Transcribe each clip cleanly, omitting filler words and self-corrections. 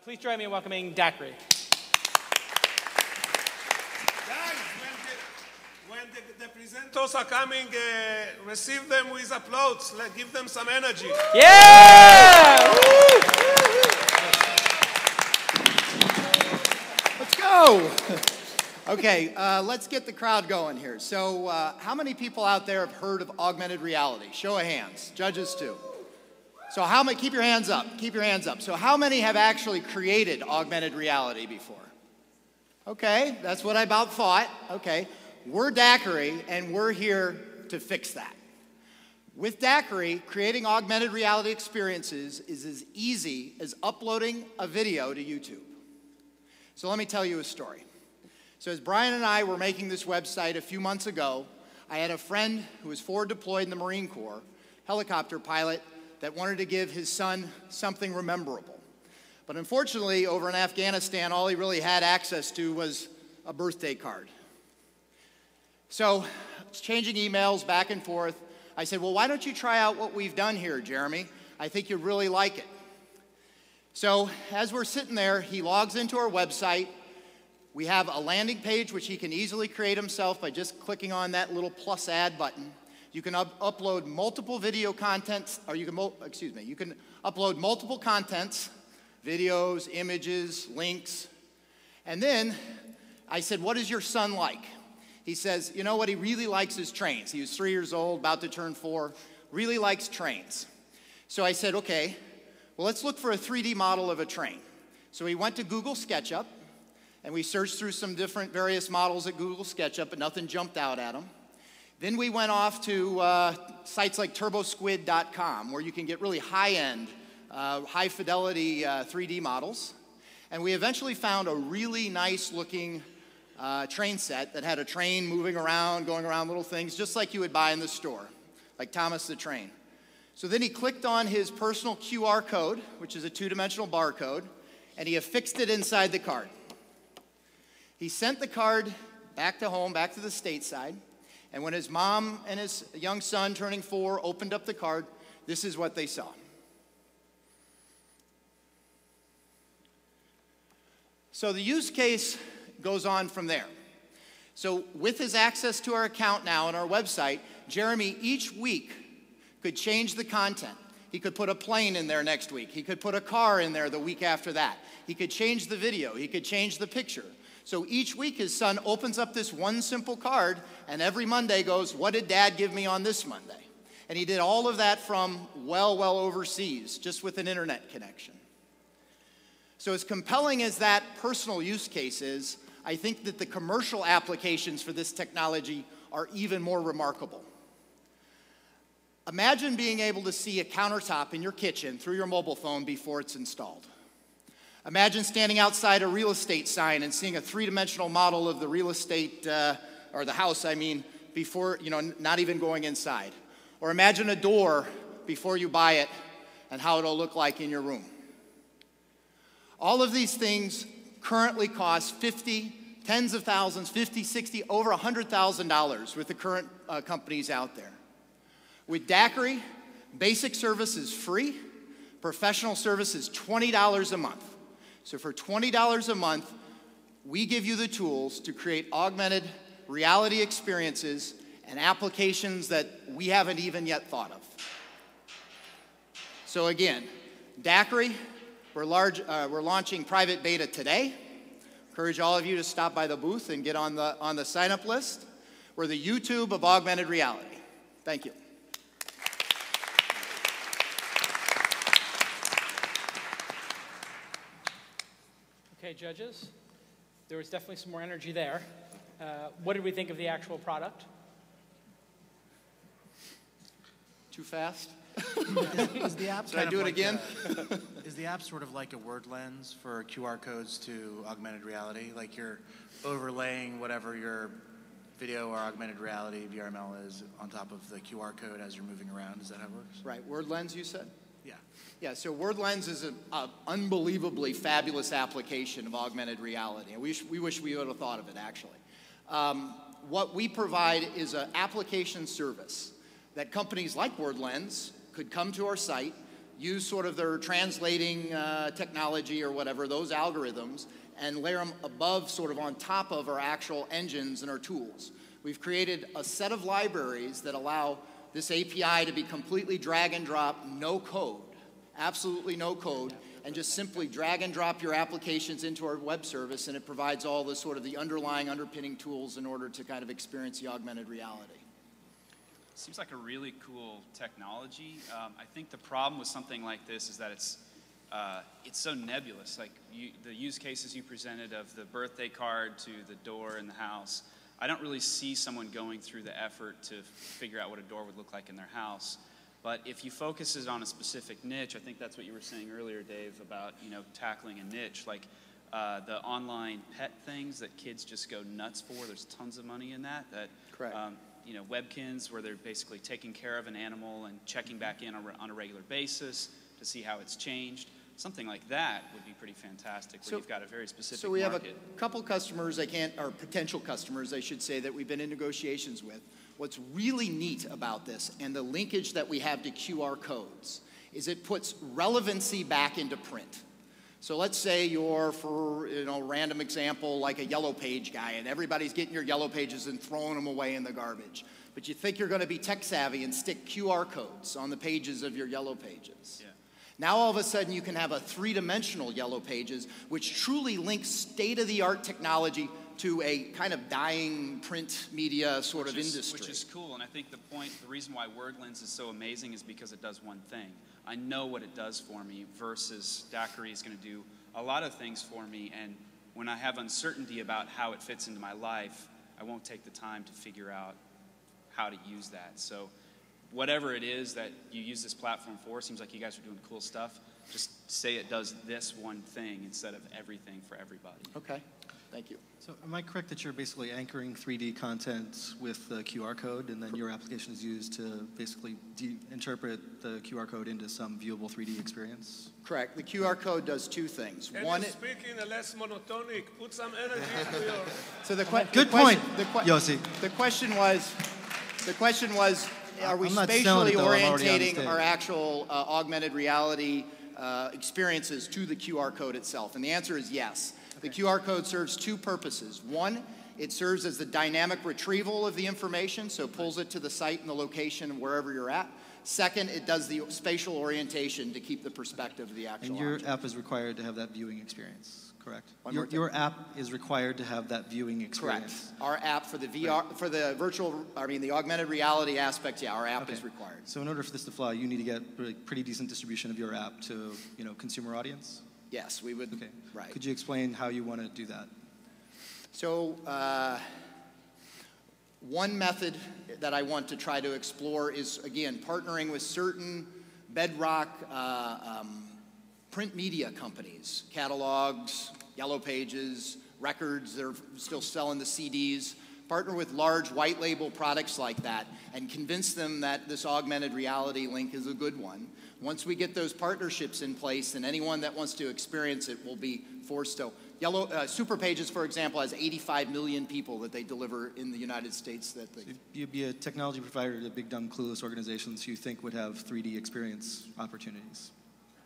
Please join me in welcoming Daqri. Guys, when the presenters are coming, receive them with applause. Give them some energy. Yeah! Let's go. Okay, let's get the crowd going here. So how many people out there have heard of augmented reality? Show of hands. Judges too. So how many, keep your hands up, keep your hands up. So how many have actually created augmented reality before? Okay, that's what I about thought. Okay, we're Daqri and we're here to fix that. With Daqri, creating augmented reality experiences is as easy as uploading a video to YouTube. So let me tell you a story. So as Brian and I were making this website a few months ago, I had a friend who was forward deployed in the Marine Corps, helicopter pilot, that wanted to give his son something rememberable. But unfortunately, over in Afghanistan, all he really had access to was a birthday card. So, exchanging emails back and forth, I said, well, why don't you try out what we've done here, Jeremy? I think you'd really like it. So, as we're sitting there, he logs into our website. We have a landing page which he can easily create himself by just clicking on that little plus add button. You can upload multiple video contents, or you can upload multiple contents, videos, images, links. And then I said, what is your son like? He says, you know what he really likes is trains. He was 3 years old, about to turn 4, really likes trains. So I said, okay, well, let's look for a 3D model of a train. So we went to Google SketchUp, and we searched through some different various models at Google SketchUp, but nothing jumped out at him. Then we went off to sites like turbosquid.com, where you can get really high-end, high-fidelity 3D models. And we eventually found a really nice-looking train set that had a train moving around, going around little things, just like you would buy in the store, like Thomas the Train. So then he clicked on his personal QR code, which is a two-dimensional barcode, and he affixed it inside the card. He sent the card back to home, back to the stateside. And when his mom and his young son, turning 4, opened up the card, this is what they saw. So the use case goes on from there. So with his access to our account now on our website, Jeremy each week could change the content. He could put a plane in there next week. He could put a car in there the week after that. He could change the video. He could change the picture. So each week his son opens up this one simple card and every Monday goes, what did Dad give me on this Monday? And he did all of that from well overseas, just with an internet connection. So as compelling as that personal use case is, I think that the commercial applications for this technology are even more remarkable. Imagine being able to see a countertop in your kitchen through your mobile phone before it's installed. Imagine standing outside a real estate sign and seeing a three-dimensional model of the real estate, or the house, I mean, before, not even going inside. Or imagine a door before you buy it and how it'll look like in your room. All of these things currently cost tens of thousands, 50, 60, over $100,000 with the current companies out there. With Daqri, basic service is free, professional service is $20 a month. So for $20 a month, we give you the tools to create augmented reality experiences and applications that we haven't even yet thought of. So again, Daqri, we're launching private beta today. Encourage all of you to stop by the booth and get on the sign-up list. We're the YouTube of augmented reality. Thank you. Okay, judges, there was definitely some more energy there. What did we think of the actual product? Too fast? Is the app Should I do it again? Is the app sort of like a word lens for QR codes to augmented reality? Like you're overlaying whatever your video or augmented reality VRML is on top of the QR code as you're moving around? Is that how it works? Right, word lens you said? Yeah. Yeah, so Word Lens is an unbelievably fabulous application of augmented reality. And we wish we would have thought of it, actually. What we provide is an application service that companies like Word Lens could come to our site, use sort of their translating technology or whatever, those algorithms, and layer them above, sort of on top of our actual engines and our tools. We've created a set of libraries that allow this API to be completely drag and drop, no code, absolutely no code, and just simply drag and drop your applications into our web service, and it provides all the sort of the underlying underpinning tools in order to kind of experience the augmented reality. Seems like a really cool technology. I think the problem with something like this is that it's so nebulous. Like the use cases you presented of the birthday card to the door in the house, I don't really see someone going through the effort to figure out what a door would look like in their house. But if you focus it on a specific niche, I think that's what you were saying earlier, Dave, about tackling a niche. Like the online pet things that kids just go nuts for, there's tons of money in that. Correct. Webkins where they're basically taking care of an animal and checking back in on a regular basis to see how it's changed. Something like that would be pretty fantastic where you've got a very specific So we have market. a couple customers, or potential customers, I should say, that we've been in negotiations with. What's really neat about this and the linkage that we have to QR codes is it puts relevancy back into print. So let's say you're, for random example, like a yellow page guy, and everybody's getting your yellow pages and throwing them away in the garbage. But you think you're going to be tech savvy and stick QR codes on the pages of your yellow pages. Yeah. Now all of a sudden you can have a three-dimensional yellow pages, which truly links state-of-the-art technology to a kind of dying print media sort of industry. Which is cool, and I think the reason why WordLens is so amazing is because it does one thing. I know what it does for me versus Daqri is going to do a lot of things for me, and when I have uncertainty about how it fits into my life, I won't take the time to figure out how to use that. So whatever it is that you use this platform for, seems like you guys are doing cool stuff. Just say it does this one thing instead of everything for everybody. Okay, thank you. So am I correct that you're basically anchoring 3D content with the QR code, and then your application is used to basically interpret the QR code into some viewable 3D experience? Correct. The QR code does two things. Can One, you speak in a less monotonic? Put some energy into your... so the Good point, Yossi. The question was, are we I'm not selling spatially it, though. I'm already on orientating stage. our actual augmented reality experiences to the QR code itself? And the answer is yes. The QR code serves two purposes. One, it serves as the dynamic retrieval of the information, so it pulls it to the site and the location wherever you're at. Second, it does the spatial orientation to keep the perspective of the actual And your object. app is required to have that viewing experience, correct? One more time. Your app is required to have that viewing Correct. experience. Our app for the VR, for the the augmented reality aspect, yeah, our app is required. So in order for this to fly, you need to get pretty decent distribution of your app to, consumer audience? Yes, we would. Okay. Right. Could you explain how you want to do that? So one method that I want to try to explore is, again, partnering with certain bedrock print media companies, catalogs, yellow pages, records, they're still selling the CDs. Partner with large white label products like that and convince them that this augmented reality link is a good one. Once we get those partnerships in place, then anyone that wants to experience it will be forced to. Super Pages, for example, has 85 million people that they deliver in the United States. You'd be a technology provider to big, dumb, clueless organizations who you think would have 3D experience opportunities.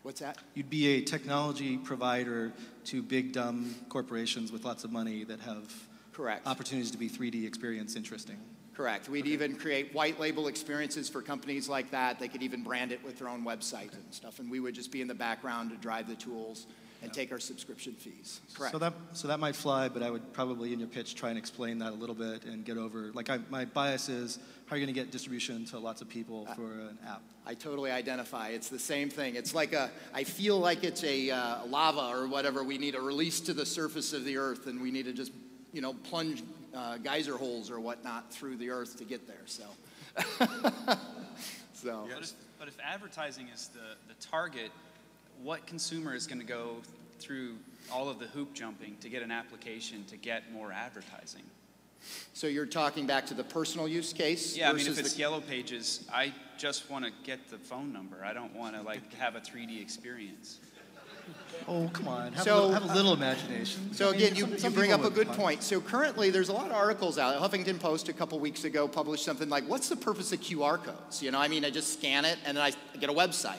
What's that? You'd be a technology provider to big, dumb corporations with lots of money that have Correct. opportunities to be 3D experience interesting. Correct. We'd even create white label experiences for companies like that. They could even brand it with their own website and stuff, and we would just be in the background to drive the tools and take our subscription fees. Correct. So that might fly, but I would probably in your pitch try and explain that a little bit and get over, my bias is, how are you going to get distribution to lots of people for an app? I totally identify. It's the same thing. It's like I feel like it's a lava or whatever. We need a release to the surface of the earth, and we need to just, plunge geyser holes or whatnot through the earth to get there. So, But if advertising is the target, what consumer is going to go through all of the hoop jumping to get an application to get more advertising? So you're talking back to the personal use case? Yeah, I mean, if it's Yellow Pages, I just want to get the phone number. I don't want to have a 3D experience. Oh, come on. Have So, a little imagination. So I mean, again, you some bring people up a would good point. So currently, there's a lot of articles out. Huffington Post a couple weeks ago published something like, what's the purpose of QR codes? I just scan it and then I get a website.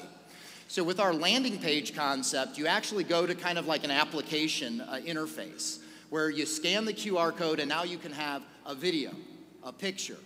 So with our landing page concept, you actually go to kind of like an application interface where you scan the QR code and now you can have a video, a picture,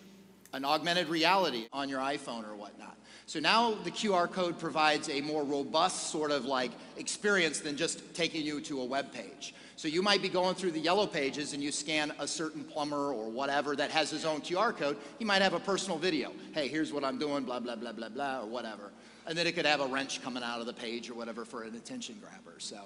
an augmented reality on your iPhone or whatnot. So now the QR code provides a more robust sort of like experience than just taking you to a web page. So you might be going through the yellow pages and you scan a certain plumber or whatever that has his own QR code. He might have a personal video. Hey, here's what I'm doing, blah, blah, blah, blah, blah, or whatever. And then it could have a wrench coming out of the page or whatever for an attention grabber. So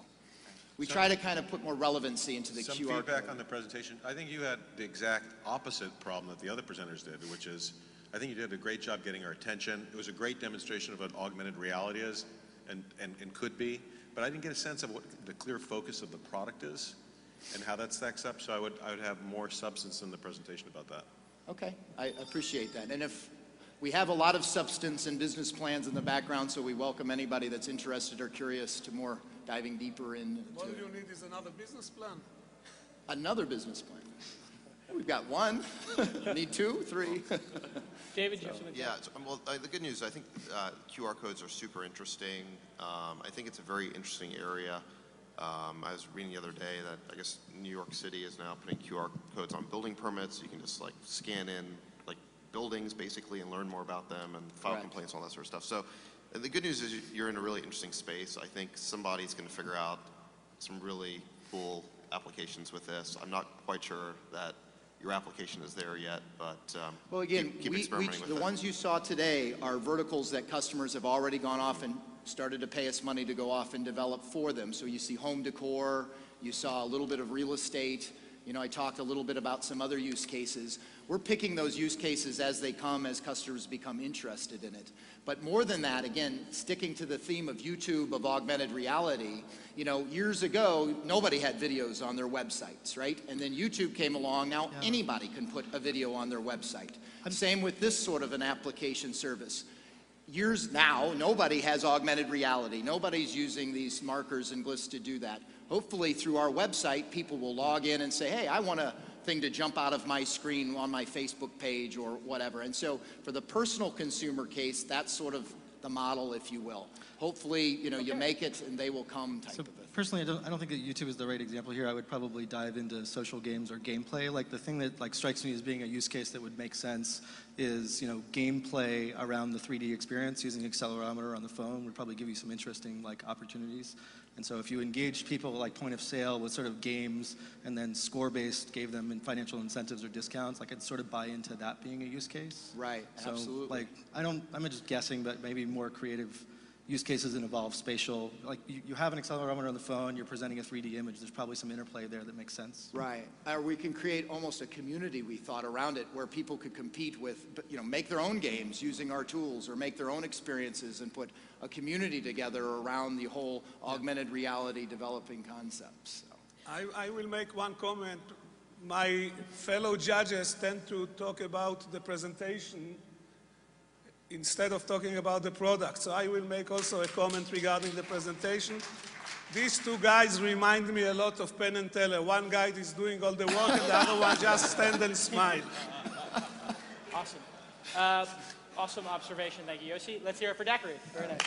we try to kind of put more relevancy into the QR code. Some feedback on the presentation. I think you had the exact opposite problem that the other presenters did, which is I think you did a great job getting our attention. It was a great demonstration of what augmented reality is and could be, but I didn't get a sense of what the clear focus of the product is and how that stacks up, so I would have more substance in the presentation about that. Okay, I appreciate that. And if we have a lot of substance and business plans in the background, so we welcome anybody that's interested or curious to more diving deeper into All you need is another business plan. another business plan. We've got one. Need two, three. David, you have something? Yeah, well, the good news, I think QR codes are super interesting. I think it's a very interesting area. I was reading the other day that I guess New York City is now putting QR codes on building permits. You can just like scan in like buildings basically and learn more about them and file Correct. complaints, all that sort of stuff. So the good news is you're in a really interesting space. I think somebody's going to figure out some really cool applications with this. I'm not quite sure that your application is there yet, but Well, again, keep experimenting with the it. ones you saw today are verticals that customers have already gone off and started to pay us money to go off and develop for them. So you see home decor, you saw a little bit of real estate. You know, I talked a little bit about some other use cases. We're picking those use cases as they come, as customers become interested in it. But more than that, again, sticking to the theme of YouTube, of augmented reality, you know, years ago, nobody had videos on their websites, right? And then YouTube came along. Now anybody can put a video on their website. Same with this sort of an application service. Years now, nobody has augmented reality. Nobody's using these markers and glyphs to do that. Hopefully through our website, people will log in and say, hey, I want a thing to jump out of my screen on my Facebook page or whatever. And so for the personal consumer case, that's sort of the model, if you will. Hopefully, you know, you make it and they will come type of a Personally, I don't think that YouTube is the right example here. I would probably dive into social games or gameplay. Like the thing that like strikes me as being a use case that would make sense is, you know, gameplay around the 3D experience using an accelerometer on the phone would probably give you some interesting like opportunities. And so if you engaged people like point of sale with sort of games and then score-based gave them financial incentives or discounts, like I'd sort of buy into that being a use case. Right, So absolutely. like, I'm just guessing, but maybe more creative use cases that involve spatial, like you have an accelerometer on the phone, you're presenting a 3D image, there's probably some interplay there that makes sense. Right. We can create almost a community, we thought, around it where people could compete with, you know, make their own games using our tools or make their own experiences and put a community together around the whole augmented reality developing concepts. So. I will make one comment. My fellow judges tend to talk about the presentation instead of talking about the product. So I will make also a comment regarding the presentation. These two guys remind me a lot of Penn and Teller. One guy is doing all the work and the other one just stand and smile. Awesome. Awesome observation. Thank you, Yossi. Let's hear it for Daqri. Very nice.